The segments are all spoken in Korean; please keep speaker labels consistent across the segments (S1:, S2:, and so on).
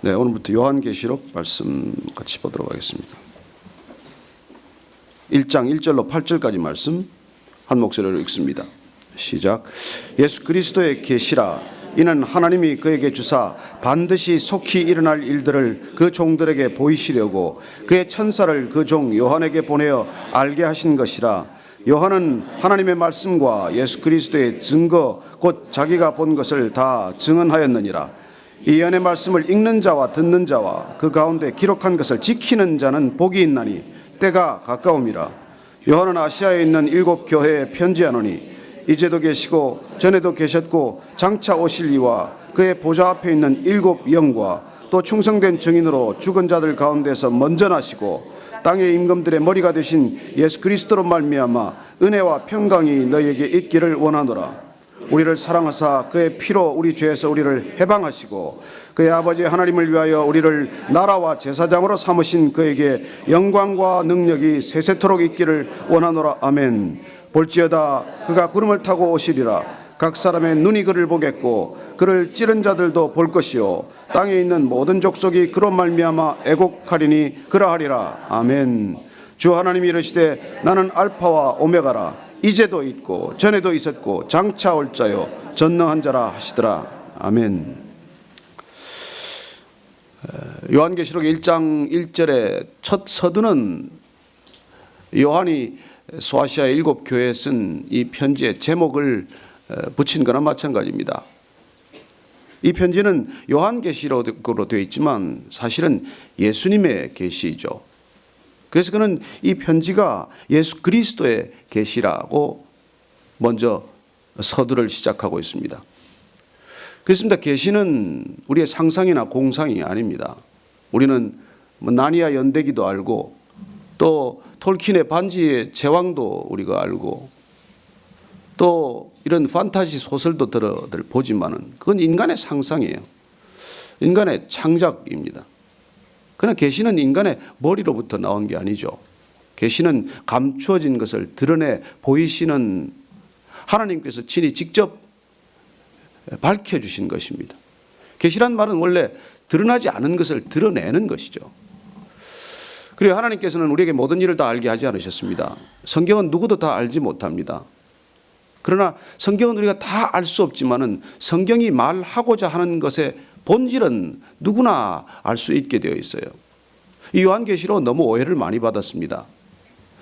S1: 네, 오늘부터 요한계시록 말씀 같이 보도록 하겠습니다. 1장 1절로 8절까지 말씀 한 목소리로 읽습니다. 시작. 예수 그리스도의 계시라. 이는 하나님이 그에게 주사 반드시 속히 일어날 일들을 그 종들에게 보이시려고 그의 천사를 그 종 요한에게 보내어 알게 하신 것이라. 요한은 하나님의 말씀과 예수 그리스도의 증거 곧 자기가 본 것을 다 증언하였느니라. 이 연의 말씀을 읽는 자와 듣는 자와 그 가운데 기록한 것을 지키는 자는 복이 있나니 때가 가까움이라. 요한은 아시아에 있는 7 교회에 편지하노니 이제도 계시고 전에도 계셨고 장차 오실 이와 그의 보좌 앞에 있는 7 영과 또 충성된 증인으로 죽은 자들 가운데서 먼저 나시고 땅의 임금들의 머리가 되신 예수 그리스도로 말미암아 은혜와 평강이 너희에게 있기를 원하노라. 우리를 사랑하사 그의 피로 우리 죄에서 우리를 해방하시고 그의 아버지 하나님을 위하여 우리를 나라와 제사장으로 삼으신 그에게 영광과 능력이 세세토록 있기를 원하노라. 아멘. 볼지어다 그가 구름을 타고 오시리라. 각 사람의 눈이 그를 보겠고 그를 찌른 자들도 볼 것이요 땅에 있는 모든 족속이 그로 말미암아 애곡하리니 그러하리라. 아멘. 주 하나님이 이르시되 나는 알파와 오메가라. 이제도 있고 전에도 있었고 장차 올 자요 전능한 자라 하시더라. 아멘. 요한계시록 1장 1절의 첫 서두는 요한이 소아시아 7 교회에 쓴 이 편지의 제목을 붙인 거나 마찬가지입니다. 이 편지는 요한계시록으로 되어 있지만 사실은 예수님의 계시죠. 그래서 그는 이 편지가 예수 그리스도의 계시라고 먼저 서두를 시작하고 있습니다. 그렇습니다. 계시는 우리의 상상이나 공상이 아닙니다. 우리는 나니아 연대기도 알고 또 톨킨의 반지의 제왕도 우리가 알고 또 이런 판타지 소설도 들어들 보지만은 그건 인간의 상상이에요. 인간의 창작입니다. 그러나 계시는 인간의 머리로부터 나온 게 아니죠. 계시는 감추어진 것을 드러내 보이시는 하나님께서 친히 직접 밝혀주신 것입니다. 계시란 말은 원래 드러나지 않은 것을 드러내는 것이죠. 그리고 하나님께서는 우리에게 모든 일을 다 알게 하지 않으셨습니다. 성경은 누구도 다 알지 못합니다. 그러나 성경은 우리가 다 알 수 없지만은 성경이 말하고자 하는 것의 본질은 누구나 알 수 있게 되어 있어요. 이 요한계시록은 너무 오해를 많이 받았습니다.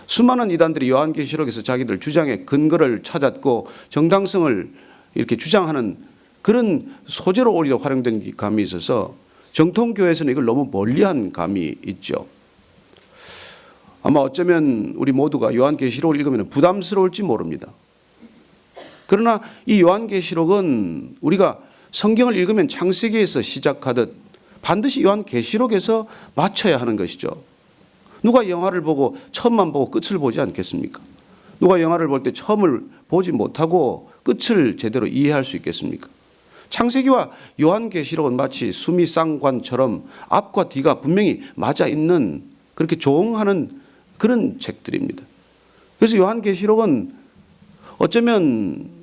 S1: 수많은 이단들이 요한계시록에서 자기들 주장의 근거를 찾았고 정당성을 이렇게 주장하는 그런 소재로 오히려 활용된 감이 있어서 정통교회에서는 이걸 너무 멀리한 감이 있죠. 아마 어쩌면 우리 모두가 요한계시록을 읽으면 부담스러울지 모릅니다. 그러나 이 요한계시록은 우리가 성경을 읽으면 창세기에서 시작하듯 반드시 요한계시록에서 맞춰야 하는 것이죠. 누가 영화를 보고 처음만 보고 끝을 보지 않겠습니까? 누가 영화를 볼 때 처음을 보지 못하고 끝을 제대로 이해할 수 있겠습니까? 창세기와 요한계시록은 마치 수미상관처럼 앞과 뒤가 분명히 맞아 있는 그렇게 조응하는 그런 책들입니다. 그래서 요한계시록은 어쩌면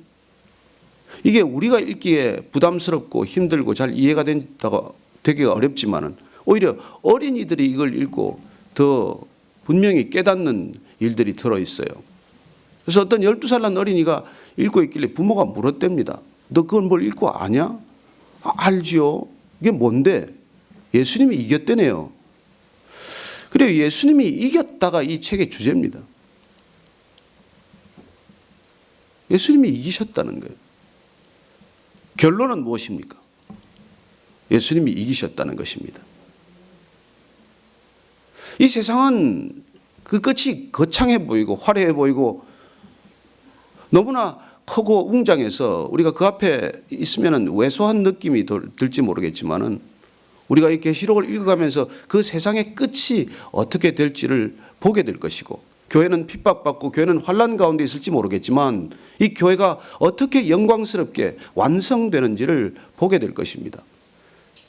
S1: 이게 우리가 읽기에 부담스럽고 힘들고 잘 이해가 되기가 어렵지만은 오히려 어린이들이 이걸 읽고 더 분명히 깨닫는 일들이 들어있어요. 그래서 어떤 12살 난 어린이가 읽고 있길래 부모가 물었답니다. 너 그걸 뭘 읽고 아냐? 알지요. 이게 뭔데? 예수님이 이겼대네요. 그래요. 예수님이 이겼다가 이 책의 주제입니다. 예수님이 이기셨다는 거예요. 결론은 무엇입니까? 예수님이 이기셨다는 것입니다. 이 세상은 그 끝이 거창해 보이고 화려해 보이고 너무나 크고 웅장해서 우리가 그 앞에 있으면 왜소한 느낌이 들지 모르겠지만은 우리가 이 계시록을 읽어가면서 그 세상의 끝이 어떻게 될지를 보게 될 것이고 교회는 핍박받고 교회는 환난 가운데 있을지 모르겠지만 이 교회가 어떻게 영광스럽게 완성되는지를 보게 될 것입니다.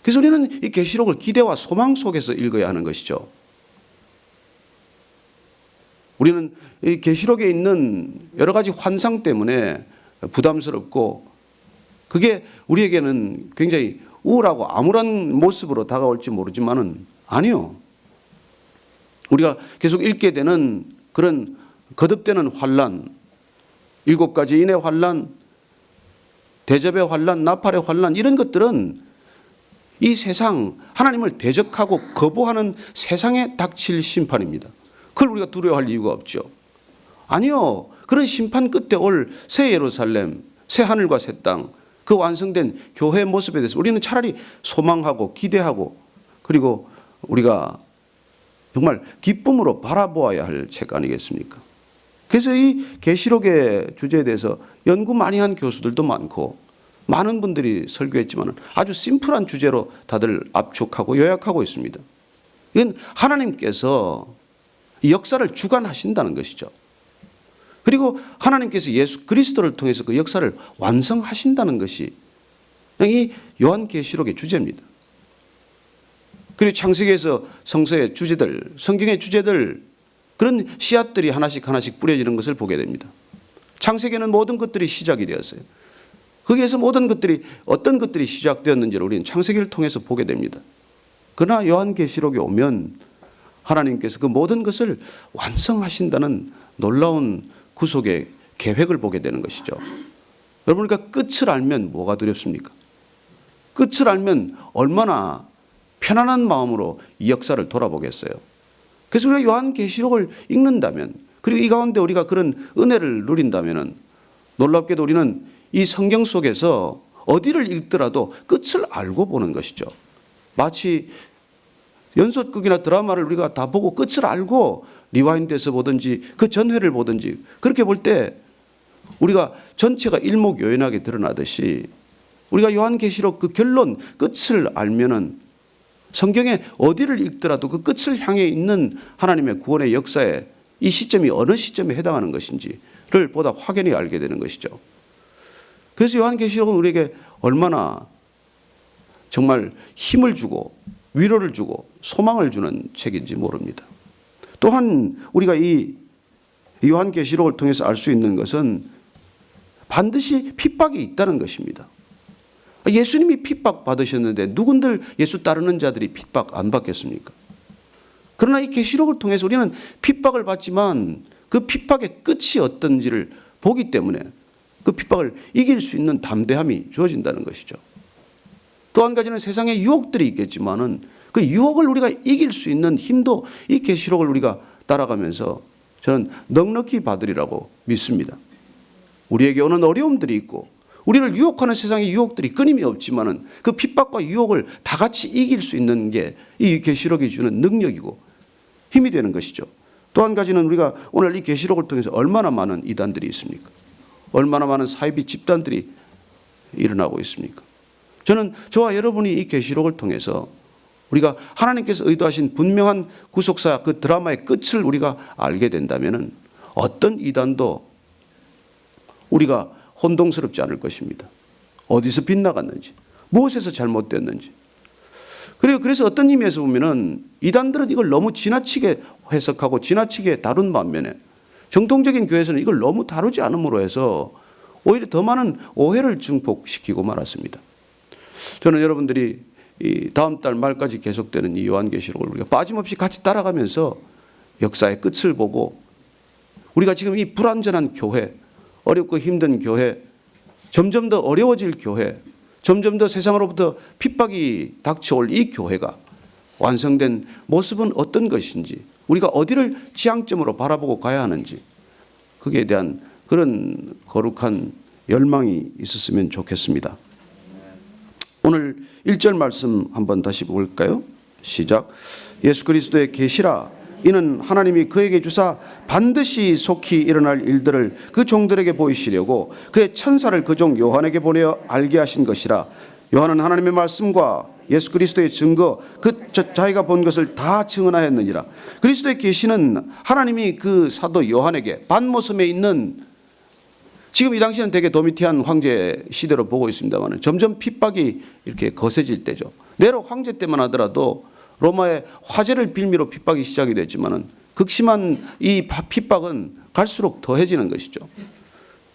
S1: 그래서 우리는 이 계시록을 기대와 소망 속에서 읽어야 하는 것이죠. 우리는 이 계시록에 있는 여러 가지 환상 때문에 부담스럽고 그게 우리에게는 굉장히 우울하고 암울한 모습으로 다가올지 모르지만은 아니요. 우리가 계속 읽게 되는 그런 거듭되는 환란, 7가지인의 환란, 대접의 환란, 나팔의 환란, 이런 것들은 이 세상, 하나님을 대적하고 거부하는 세상에 닥칠 심판입니다. 그걸 우리가 두려워할 이유가 없죠. 아니요. 그런 심판 끝에 올 새 예루살렘, 새 하늘과 새 땅, 그 완성된 교회의 모습에 대해서 우리는 차라리 소망하고 기대하고, 그리고 우리가 정말 기쁨으로 바라보아야 할 책 아니겠습니까? 그래서 이 계시록의 주제에 대해서 연구 많이 한 교수들도 많고 많은 분들이 설교했지만 아주 심플한 주제로 다들 압축하고 요약하고 있습니다. 이건 하나님께서 이 역사를 주관하신다는 것이죠. 그리고 하나님께서 예수 그리스도를 통해서 그 역사를 완성하신다는 것이 이 요한계시록의 주제입니다. 그리고 창세기에서 성서의 주제들, 성경의 주제들, 그런 씨앗들이 하나씩 뿌려지는 것을 보게 됩니다. 창세기에는 모든 것들이 시작이 되었어요. 거기에서 모든 것들이 어떤 것들이 시작되었는지를 우리는 창세기를 통해서 보게 됩니다. 그러나 요한계시록에 오면 하나님께서 그 모든 것을 완성하신다는 놀라운 구속의 계획을 보게 되는 것이죠. 여러분, 그러니까 끝을 알면 뭐가 두렵습니까? 끝을 알면 얼마나 편안한 마음으로 이 역사를 돌아보겠어요. 그래서 우리가 요한계시록을 읽는다면, 그리고 이 가운데 우리가 그런 은혜를 누린다면 놀랍게도 우리는 이 성경 속에서 어디를 읽더라도 끝을 알고 보는 것이죠. 마치 연속극이나 드라마를 우리가 다 보고 끝을 알고 리와인드에서 보든지 그 전회를 보든지 그렇게 볼 때 우리가 전체가 일목요연하게 드러나듯이 우리가 요한계시록 그 결론 끝을 알면은 성경에 어디를 읽더라도 그 끝을 향해 있는 하나님의 구원의 역사에 이 시점이 어느 시점에 해당하는 것인지를 보다 확연히 알게 되는 것이죠. 그래서 요한계시록은 우리에게 얼마나 정말 힘을 주고 위로를 주고 소망을 주는 책인지 모릅니다. 또한 우리가 이 요한계시록을 통해서 알 수 있는 것은 반드시 핍박이 있다는 것입니다. 예수님이 핍박 받으셨는데 누군들 예수 따르는 자들이 핍박 안 받겠습니까? 그러나 이 계시록을 통해서 우리는 핍박을 받지만 그 핍박의 끝이 어떤지를 보기 때문에 그 핍박을 이길 수 있는 담대함이 주어진다는 것이죠. 또 한 가지는 세상에 유혹들이 있겠지만은 그 유혹을 우리가 이길 수 있는 힘도 이 계시록을 우리가 따라가면서 저는 넉넉히 받으리라고 믿습니다. 우리에게 오는 어려움들이 있고 우리를 유혹하는 세상의 유혹들이 끊임이 없지만은 그 핍박과 유혹을 다 같이 이길 수 있는 게 이 계시록이 주는 능력이고 힘이 되는 것이죠. 또 한 가지는 우리가 오늘 이 계시록을 통해서 얼마나 많은 이단들이 있습니까? 얼마나 많은 사이비 집단들이 일어나고 있습니까? 저는 저와 여러분이 이 계시록을 통해서 우리가 하나님께서 의도하신 분명한 구속사 그 드라마의 끝을 우리가 알게 된다면은 어떤 이단도 우리가 혼동스럽지 않을 것입니다. 어디서 빗나갔는지, 무엇에서 잘못됐는지. 그래서 어떤 의미에서 보면은 이단들은 이걸 너무 지나치게 해석하고 지나치게 다룬 반면에 정통적인 교회에서는 이걸 너무 다루지 않음으로 해서 오히려 더 많은 오해를 증폭시키고 말았습니다. 저는 여러분들이 이 다음 달 말까지 계속되는 이 요한계시록을 우리가 빠짐없이 같이 따라가면서 역사의 끝을 보고 우리가 지금 이 불완전한 교회, 어렵고 힘든 교회, 점점 더 어려워질 교회, 점점 더 세상으로부터 핍박이 닥쳐올 이 교회가 완성된 모습은 어떤 것인지, 우리가 어디를 지향점으로 바라보고 가야 하는지, 거기에 대한 그런 거룩한 열망이 있었으면 좋겠습니다. 오늘 1절 말씀 한번 다시 볼까요? 시작. 예수 그리스도의 계시라 이는 하나님이 그에게 주사 반드시 속히 일어날 일들을 그 종들에게 보이시려고 그의 천사를 그 종 요한에게 보내어 알게 하신 것이라. 요한은 하나님의 말씀과 예수 그리스도의 증거 그 자기가 본 것을 다 증언하였느니라. 그리스도의 계시는 하나님이 그 사도 요한에게 반모섬에 있는, 지금 이 당시는 되게 도미티안 황제 시대로 보고 있습니다만 점점 핍박이 이렇게 거세질 때죠. 네로 황제 때만 하더라도 로마의 화제를 빌미로 핍박이 시작이 됐지만 극심한 이 핍박은 갈수록 더해지는 것이죠.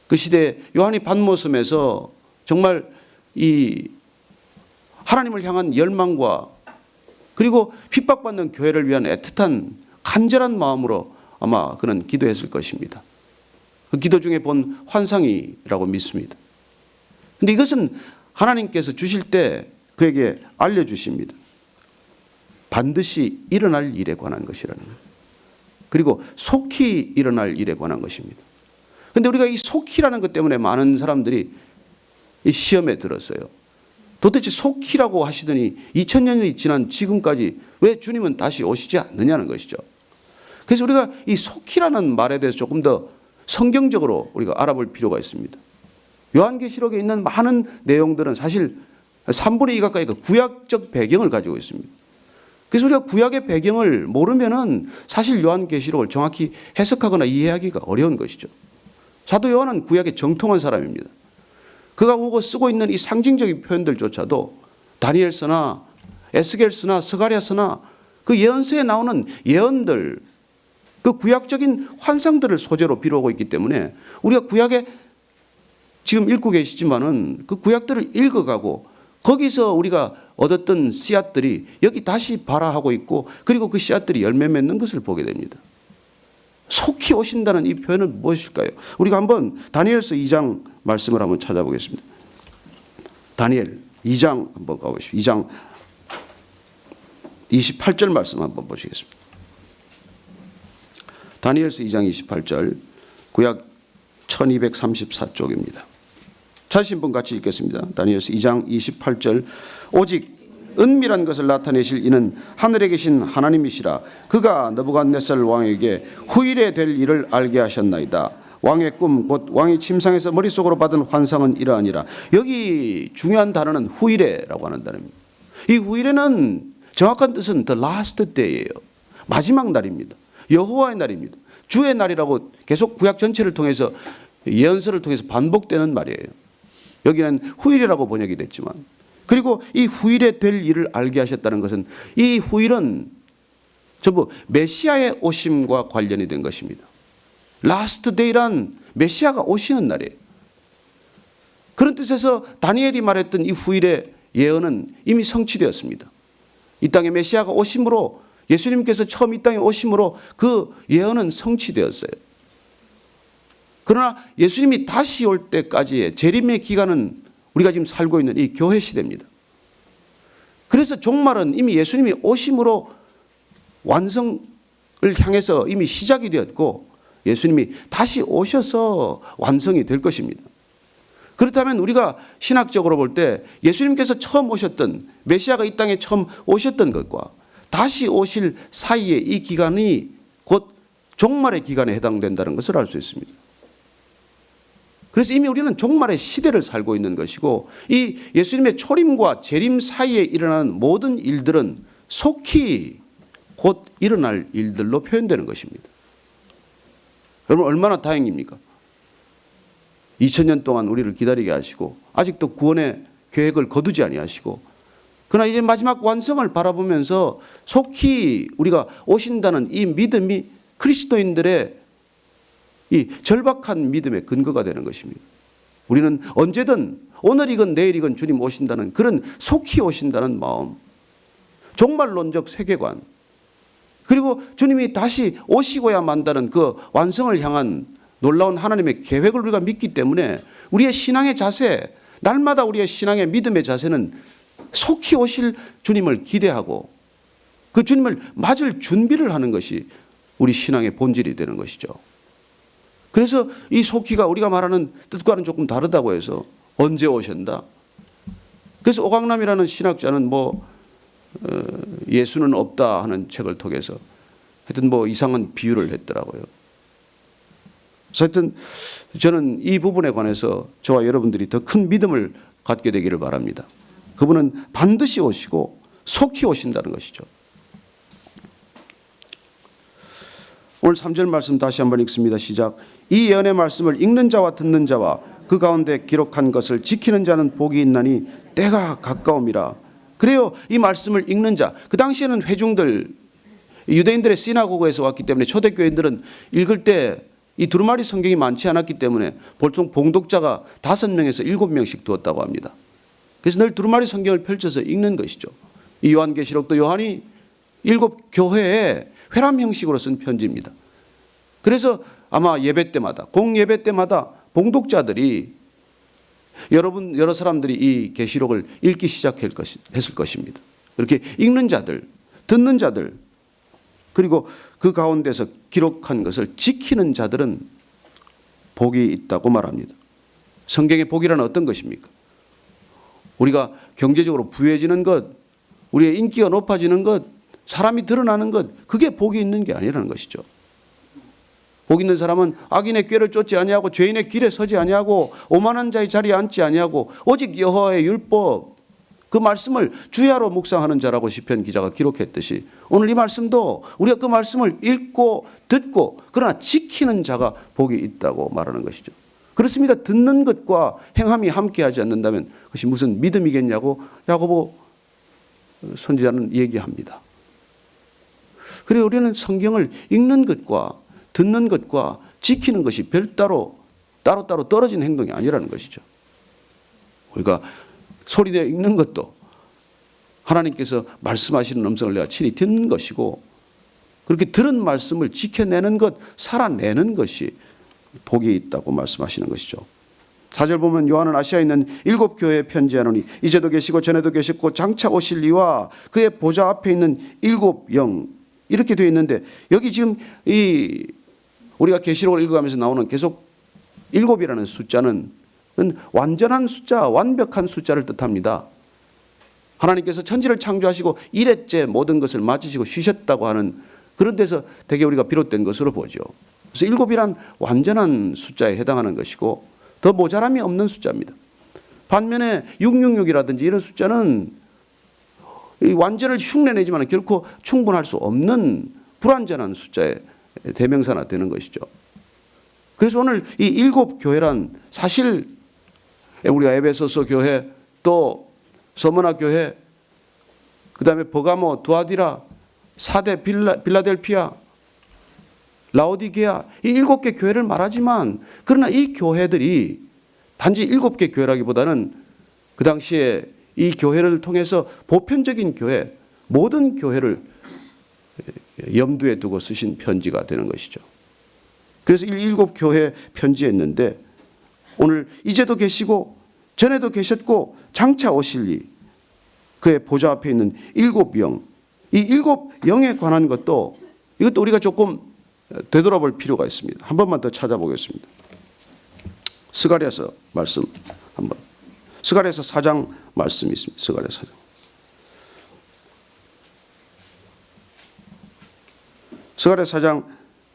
S1: 그 시대에 요한이 반모섬에서 정말 이 하나님을 향한 열망과 그리고 핍박받는 교회를 위한 애틋한 간절한 마음으로 아마 그는 기도했을 것입니다. 그 기도 중에 본 환상이라고 믿습니다. 그런데 이것은 하나님께서 주실 때 그에게 알려주십니다. 반드시 일어날 일에 관한 것이라는 거예요. 그리고 속히 일어날 일에 관한 것입니다. 그런데 우리가 이 속히라는 것 때문에 많은 사람들이 이 시험에 들었어요. 도대체 속히라고 하시더니 2000년이 지난 지금까지 왜 주님은 다시 오시지 않느냐는 것이죠. 그래서 우리가 이 속히라는 말에 대해서 조금 더 성경적으로 우리가 알아볼 필요가 있습니다. 요한계시록에 있는 많은 내용들은 사실 3분의 2 가까이가 구약적 배경을 가지고 있습니다. 그래서 우리가 구약의 배경을 모르면은 사실 요한계시록을 정확히 해석하거나 이해하기가 어려운 것이죠. 사도 요한은 구약의 정통한 사람입니다. 그가 보고 쓰고 있는 이 상징적인 표현들조차도 다니엘서나 에스겔서나 스가랴서나 그 예언서에 나오는 예언들, 그 구약적인 환상들을 소재로 비롯하고 있기 때문에 우리가 구약에 지금 읽고 계시지만은 그 구약들을 읽어가고 거기서 우리가 얻었던 씨앗들이 여기 다시 발화하고 있고 그리고 그 씨앗들이 열매 맺는 것을 보게 됩니다. 속히 오신다는 이 표현은 무엇일까요? 우리가 한번 다니엘서 2장 말씀을 한번 찾아보겠습니다. 다니엘 2장 한번 가보시죠. 2장 28절 말씀 한번 보시겠습니다. 다니엘서 2장 28절 구약 1234쪽입니다. 찾으신 분 같이 읽겠습니다. 다니엘서 2장 28절 오직 은밀한 것을 나타내실 이는 하늘에 계신 하나님이시라. 그가 느부갓네살 왕에게 후일에 될 일을 알게 하셨나이다. 왕의 꿈 곧 왕이 침상에서 머릿속으로 받은 환상은 이러하니라. 여기 중요한 단어는 후일에라고 하는 단어입니다. 이 후일에는 정확한 뜻은 the last day예요. 마지막 날입니다. 여호와의 날입니다. 주의 날이라고 계속 구약 전체를 통해서 예언서를 통해서 반복되는 말이에요. 여기는 후일이라고 번역이 됐지만 그리고 이 후일에 될 일을 알게 하셨다는 것은 이 후일은 전부 메시아의 오심과 관련이 된 것입니다. 라스트 데이란 메시아가 오시는 날이에요. 그런 뜻에서 다니엘이 말했던 이 후일의 예언은 이미 성취되었습니다. 이 땅에 메시아가 오심으로 예수님께서 처음 이 땅에 오심으로 그 예언은 성취되었어요. 그러나 예수님이 다시 올 때까지의 재림의 기간은 우리가 지금 살고 있는 이 교회 시대입니다. 그래서 종말은 이미 예수님이 오심으로 완성을 향해서 이미 시작이 되었고 예수님이 다시 오셔서 완성이 될 것입니다. 그렇다면 우리가 신학적으로 볼 때 예수님께서 처음 오셨던 메시아가 이 땅에 처음 오셨던 것과 다시 오실 사이의 이 기간이 곧 종말의 기간에 해당된다는 것을 알 수 있습니다. 그래서 이미 우리는 종말의 시대를 살고 있는 것이고 이 예수님의 초림과 재림 사이에 일어나는 모든 일들은 속히 곧 일어날 일들로 표현되는 것입니다. 여러분 얼마나 다행입니까? 2000년 동안 우리를 기다리게 하시고 아직도 구원의 계획을 거두지 아니하시고 그러나 이제 마지막 완성을 바라보면서 속히 우리가 오신다는 이 믿음이 그리스도인들의 이 절박한 믿음의 근거가 되는 것입니다. 우리는 언제든 오늘이건 내일이건 주님 오신다는 그런 속히 오신다는 마음, 종말론적 세계관, 그리고 주님이 다시 오시고야 만다는 그 완성을 향한 놀라운 하나님의 계획을 우리가 믿기 때문에 우리의 신앙의 자세, 날마다 우리의 신앙의 믿음의 자세는 속히 오실 주님을 기대하고 그 주님을 맞을 준비를 하는 것이 우리 신앙의 본질이 되는 것이죠. 그래서 이 속히가 우리가 말하는 뜻과는 조금 다르다고 해서 언제 오신다. 그래서 오강남이라는 신학자는 예수는 없다 하는 책을 통해서 하여튼 이상한 비유를 했더라고요. 그래서 하여튼 저는 이 부분에 관해서 저와 여러분들이 더 큰 믿음을 갖게 되기를 바랍니다. 그분은 반드시 오시고 속히 오신다는 것이죠. 오늘 3절 말씀 다시 한번 읽습니다. 시작. 이 예언의 말씀을 읽는 자와 듣는 자와 그 가운데 기록한 것을 지키는 자는 복이 있나니 때가 가까움이라. 그래요. 이 말씀을 읽는 자. 그 당시에는 회중들, 유대인들의 시나고그에서 왔기 때문에 초대교인들은 읽을 때 이 두루마리 성경이 많지 않았기 때문에 보통 봉독자가 5명에서 7명씩 두었다고 합니다. 그래서 늘 두루마리 성경을 펼쳐서 읽는 것이죠. 이 요한계시록도 요한이 7 교회에 회람 형식으로 쓴 편지입니다. 그래서 아마 예배 때마다, 공예배 때마다 봉독자들이 여러 사람들이 이 계시록을 읽기 시작했을 것입니다. 이렇게 읽는 자들, 듣는 자들, 그리고 그 가운데서 기록한 것을 지키는 자들은 복이 있다고 말합니다. 성경의 복이란 어떤 것입니까? 우리가 경제적으로 부유해지는 것, 우리의 인기가 높아지는 것, 사람이 드러나는 것, 그게 복이 있는 게 아니라는 것이죠. 복 있는 사람은 악인의 꾀를 쫓지 아니하고 죄인의 길에 서지 아니하고 오만한 자의 자리에 앉지 아니하고 오직 여호와의 율법, 그 말씀을 주야로 묵상하는 자라고 시편 기자가 기록했듯이 오늘 이 말씀도 우리가 그 말씀을 읽고 듣고 그러나 지키는 자가 복이 있다고 말하는 것이죠. 그렇습니다. 듣는 것과 행함이 함께하지 않는다면 그것이 무슨 믿음이겠냐고 야고보 선지자는 얘기합니다. 그리고 우리는 성경을 읽는 것과 듣는 것과 지키는 것이 별따로 따로따로 떨어진 행동이 아니라는 것이죠. 우리가 소리내어 읽는 것도 하나님께서 말씀하시는 음성을 내가 친히 듣는 것이고 그렇게 들은 말씀을 지켜내는 것, 살아내는 것이 복이 있다고 말씀하시는 것이죠. 4절 보면 요한은 아시아에 있는 7 교회에 편지하노니 이제도 계시고 전에도 계셨고 장차 오실 이와 그의 보좌 앞에 있는 7 영, 이렇게 되어 있는데 여기 지금 이 우리가 계시록을 읽어가면서 나오는 계속 7이라는 숫자는 완전한 숫자, 완벽한 숫자를 뜻합니다. 하나님께서 천지를 창조하시고 1회째 모든 것을 마치시고 쉬셨다고 하는 그런 데서 대개 우리가 비롯된 것으로 보죠. 그래서 7이란 완전한 숫자에 해당하는 것이고 더 모자람이 없는 숫자입니다. 반면에 666이라든지 이런 숫자는 완전을 흉내내지만 결코 충분할 수 없는 불완전한 숫자의 대명사나 되는 것이죠. 그래서 오늘 이 7 교회란 사실 우리가 에베소서 교회 또 서머나 교회 그다음에 버가모, 두아디라, 사대, 빌라델피아, 라오디게아 이 7개 교회를 말하지만 그러나 이 교회들이 단지 7개 교회라기보다는 그 당시에 이 교회를 통해서 보편적인 교회, 모든 교회를 염두에 두고 쓰신 편지가 되는 것이죠. 그래서 7 교회 편지했는데 오늘 이제도 계시고 전에도 계셨고 장차 오실리 그의 보좌 앞에 있는 7 영, 이 7 영에 관한 것도 이것도 우리가 조금 되돌아볼 필요가 있습니다. 한 번만 더 찾아보겠습니다. 스가랴서 말씀 한번. 스가랴서 4장 말씀이 있습니다. 스가랴서 4장. 스가랴서 4장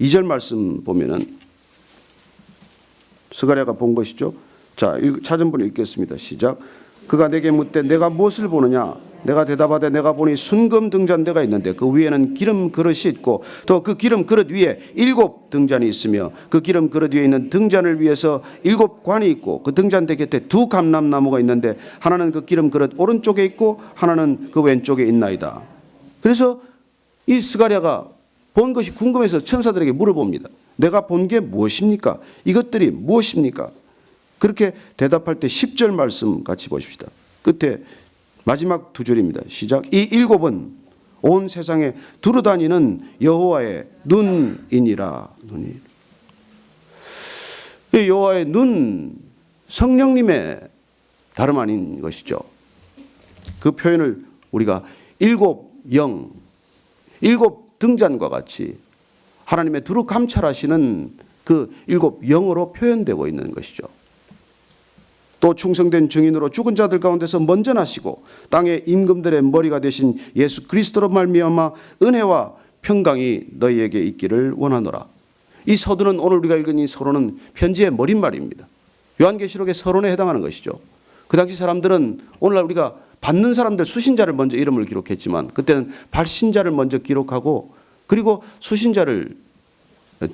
S1: 2절 말씀 보면은 스가랴가 본 것이죠. 자, 찾은 분 읽겠습니다. 시작. 그가 내게 묻되 내가 무엇을 보느냐? 내가 대답하되 내가 보니 순금 등잔대가 있는데 그 위에는 기름 그릇이 있고 또 그 기름 그릇 위에 7 등잔이 있으며 그 기름 그릇 위에 있는 등잔을 위해서 7 관이 있고 그 등잔대 곁에 2 감람나무가 있는데 하나는 그 기름 그릇 오른쪽에 있고 하나는 그 왼쪽에 있나이다. 그래서 이 스가랴가 본 것이 궁금해서 천사들에게 물어봅니다. 내가 본 게 무엇입니까? 이것들이 무엇입니까? 그렇게 대답할 때 10절 말씀 같이 보십시다. 끝에 마지막 2줄입니다. 시작. 이 7은 온 세상에 두루다니는 여호와의 눈이니라. 눈이. 이 여호와의 눈, 성령님의 다름 아닌 것이죠. 그 표현을 우리가 7 영, 7 등잔과 같이 하나님의 두루 감찰하시는 그 7 영으로 표현되고 있는 것이죠. 또 충성된 증인으로 죽은 자들 가운데서 먼저 나시고 땅의 임금들의 머리가 되신 예수 그리스도로 말미암아 은혜와 평강이 너희에게 있기를 원하노라. 이 서두는 오늘 우리가 읽은 이 서론은 편지의 머릿말입니다. 요한계시록의 서론에 해당하는 것이죠. 그 당시 사람들은 오늘날 우리가 받는 사람들 수신자를 먼저 이름을 기록했지만 그때는 발신자를 먼저 기록하고 그리고 수신자를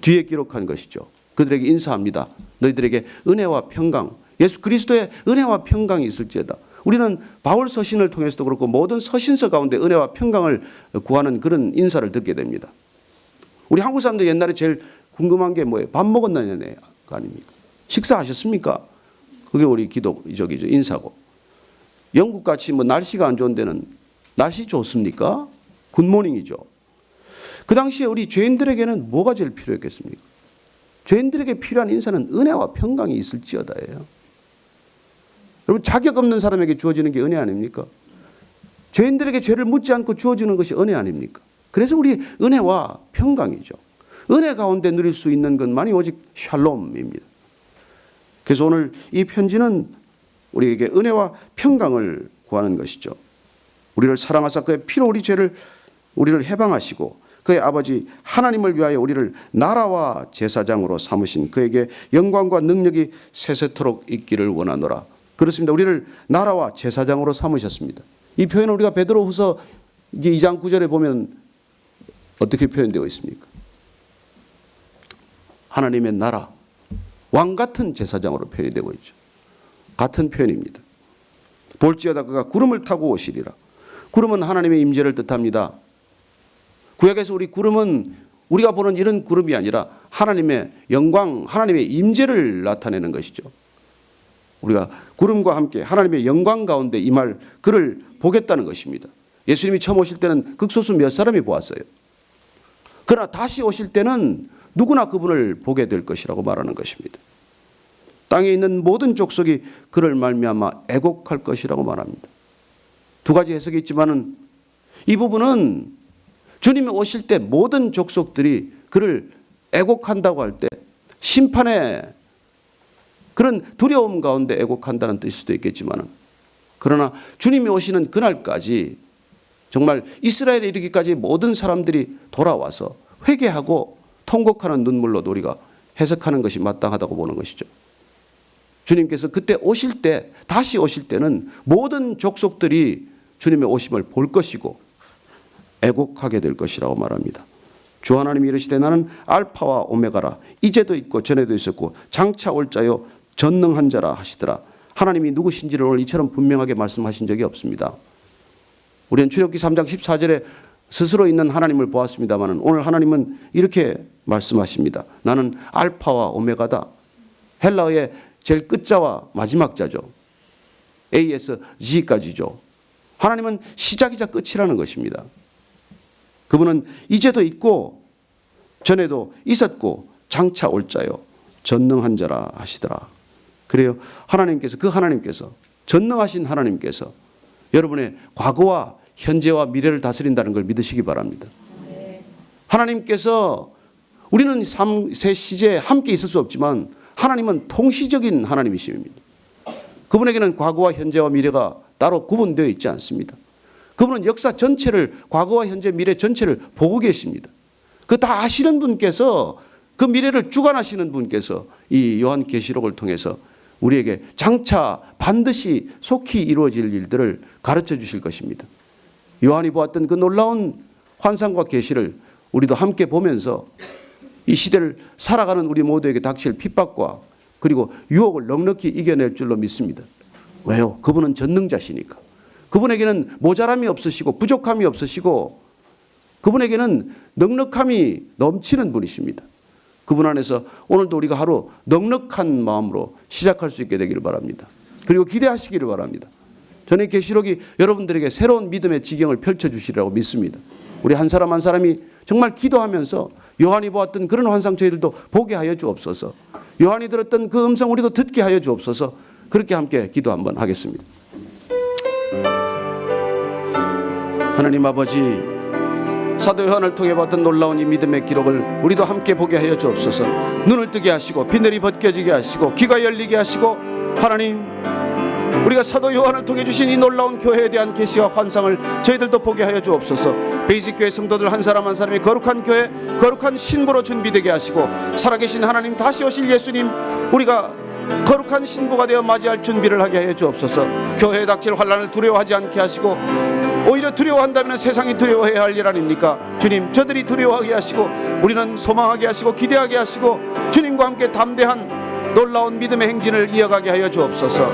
S1: 뒤에 기록한 것이죠. 그들에게 인사합니다. 너희들에게 은혜와 평강, 예수 그리스도의 은혜와 평강이 있을지어다. 우리는 바울 서신을 통해서도 그렇고 모든 서신서 가운데 은혜와 평강을 구하는 그런 인사를 듣게 됩니다. 우리 한국 사람들 옛날에 제일 궁금한 게 뭐예요? 밥 먹었느냐가 아닙니까? 식사하셨습니까? 그게 우리 기독적이죠. 인사고. 영국같이 뭐 날씨가 안 좋은 데는 날씨 좋습니까? 굿모닝이죠. 그 당시에 우리 죄인들에게는 뭐가 제일 필요했겠습니까? 죄인들에게 필요한 인사는 은혜와 평강이 있을지어다예요. 여러분, 자격 없는 사람에게 주어지는 게 은혜 아닙니까? 죄인들에게 죄를 묻지 않고 주어지는 것이 은혜 아닙니까? 그래서 우리 은혜와 평강이죠. 은혜 가운데 누릴 수 있는 것만이 오직 샬롬입니다. 그래서 오늘 이 편지는 우리에게 은혜와 평강을 구하는 것이죠. 우리를 사랑하사 그의 피로 우리를 해방하시고 그의 아버지 하나님을 위하여 우리를 나라와 제사장으로 삼으신 그에게 영광과 능력이 세세토록 있기를 원하노라. 그렇습니다. 우리를 나라와 제사장으로 삼으셨습니다. 이 표현을 우리가 베드로후서 2장 9절에 보면 어떻게 표현되어 있습니까? 하나님의 나라, 왕 같은 제사장으로 표현이 되고 있죠. 같은 표현입니다. 볼지어다 그가 구름을 타고 오시리라. 구름은 하나님의 임재를 뜻합니다. 구약에서 우리 구름은 우리가 보는 이런 구름이 아니라 하나님의 영광, 하나님의 임재를 나타내는 것이죠. 우리가 구름과 함께 하나님의 영광 가운데 임할 그를 보겠다는 것입니다. 예수님이 처음 오실 때는 극소수 몇 사람이 보았어요. 그러나 다시 오실 때는 누구나 그분을 보게 될 것이라고 말하는 것입니다. 땅에 있는 모든 족속이 그를 말미암아 애곡할 것이라고 말합니다. 두 가지 해석이 있지만은 이 부분은 주님이 오실 때 모든 족속들이 그를 애곡한다고 할 때 심판의 그런 두려움 가운데 애곡한다는 뜻일 수도 있겠지만은, 그러나 주님이 오시는 그날까지 정말 이스라엘에 이르기까지 모든 사람들이 돌아와서 회개하고 통곡하는 눈물로 우리가 해석하는 것이 마땅하다고 보는 것이죠. 주님께서 그때 오실 때, 다시 오실 때는 모든 족속들이 주님의 오심을 볼 것이고 애곡하게 될 것이라고 말합니다. 주 하나님이 이르시되 나는 알파와 오메가라, 이제도 있고 전에도 있었고 장차 올 자요 전능한 자라 하시더라. 하나님이 누구신지를 오늘 이처럼 분명하게 말씀하신 적이 없습니다. 우리는 출애굽기 3장 14절에 스스로 있는 하나님을 보았습니다만 오늘 하나님은 이렇게 말씀하십니다. 나는 알파와 오메가다. 헬라어의 제일 끝자와 마지막 자죠. AS G까지죠. 하나님은 시작이자 끝이라는 것입니다. 그분은 이제도 있고 전에도 있었고 장차 올 자요 전능한 자라 하시더라. 그래요. 하나님께서 전능하신 하나님께서 여러분의 과거와 현재와 미래를 다스린다는 걸 믿으시기 바랍니다. 하나님께서 우리는 세 시제에 함께 있을 수 없지만 하나님은 통시적인 하나님이십니다. 그분에게는 과거와 현재와 미래가 따로 구분되어 있지 않습니다. 그분은 역사 전체를, 과거와 현재 미래 전체를 보고 계십니다. 그 다 아시는 분께서, 그 미래를 주관하시는 분께서 이 요한계시록을 통해서 우리에게 장차 반드시 속히 이루어질 일들을 가르쳐 주실 것입니다. 요한이 보았던 그 놀라운 환상과 계시를 우리도 함께 보면서 이 시대를 살아가는 우리 모두에게 닥칠 핍박과 그리고 유혹을 넉넉히 이겨낼 줄로 믿습니다. 왜요? 그분은 전능자시니까. 그분에게는 모자람이 없으시고 부족함이 없으시고 그분에게는 넉넉함이 넘치는 분이십니다. 그분 안에서 오늘도 우리가 하루 넉넉한 마음으로 시작할 수 있게 되기를 바랍니다. 그리고 기대하시기를 바랍니다. 저는 계시록이 여러분들에게 새로운 믿음의 지경을 펼쳐주시리라고 믿습니다. 우리 한 사람 한 사람이 정말 기도하면서 요한이 보았던 그런 환상 저희들도 보게 하여 주옵소서. 요한이 들었던 그 음성 우리도 듣게 하여 주옵소서. 그렇게 함께 기도 한번 하겠습니다. 하나님 아버지, 사도 요한을 통해 봤던 놀라운 이 믿음의 기록을 우리도 함께 보게 하여 주옵소서. 눈을 뜨게 하시고 비늘이 벗겨지게 하시고 귀가 열리게 하시고, 하나님 우리가 사도 요한을 통해 주신 이 놀라운 교회에 대한 계시와 환상을 저희들도 보게 하여 주옵소서. 베이직교회 성도들 한 사람 한 사람이 거룩한 교회, 거룩한 신부로 준비되게 하시고, 살아계신 하나님, 다시 오실 예수님, 우리가 거룩한 신부가 되어 맞이할 준비를 하게 하여 주옵소서. 교회에 닥칠 환난을 두려워하지 않게 하시고, 오히려 두려워한다면 세상이 두려워해야 할 일 아닙니까? 주님, 저들이 두려워하게 하시고 우리는 소망하게 하시고 기대하게 하시고 주님과 함께 담대한 놀라운 믿음의 행진을 이어가게 하여 주옵소서.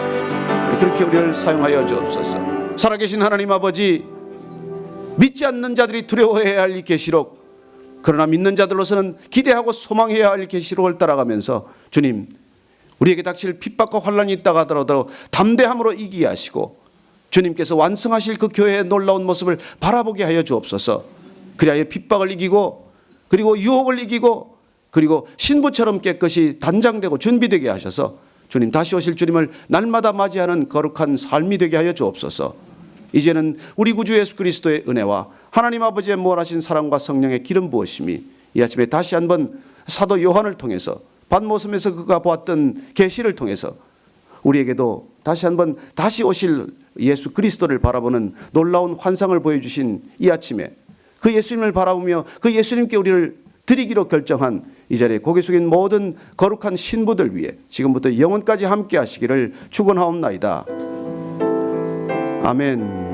S1: 그렇게 우리를 사용하여 주옵소서. 살아계신 하나님 아버지, 믿지 않는 자들이 두려워해야 할 이 계시록, 그러나 믿는 자들로서는 기대하고 소망해야 할 계시록을 따라가면서 주님, 우리에게 닥칠 핍박과 환난이 있다가 하더라도 담대함으로 이기게 하시고 주님께서 완성하실 그 교회의 놀라운 모습을 바라보게 하여 주옵소서. 그리하여 핍박을 이기고 그리고 유혹을 이기고 그리고 신부처럼 깨끗이 단장되고 준비되게 하셔서 주님 다시 오실 주님을 날마다 맞이하는 거룩한 삶이 되게 하여 주옵소서. 이제는 우리 구주 예수 그리스도의 은혜와 하나님 아버지의 무한하신 사랑과 성령의 기름 부으심이 이 아침에 다시 한번 사도 요한을 통해서 반모섬에서 그가 보았던 계시를 통해서 우리에게도 다시 한번 다시 오실 예수 그리스도를 바라보는 놀라운 환상을 보여주신 이 아침에 그 예수님을 바라보며 그 예수님께 우리를 드리기로 결정한 이 자리에 고개 숙인 모든 거룩한 신부들 위해 지금부터 영원까지 함께 하시기를 축원하옵나이다. 아멘.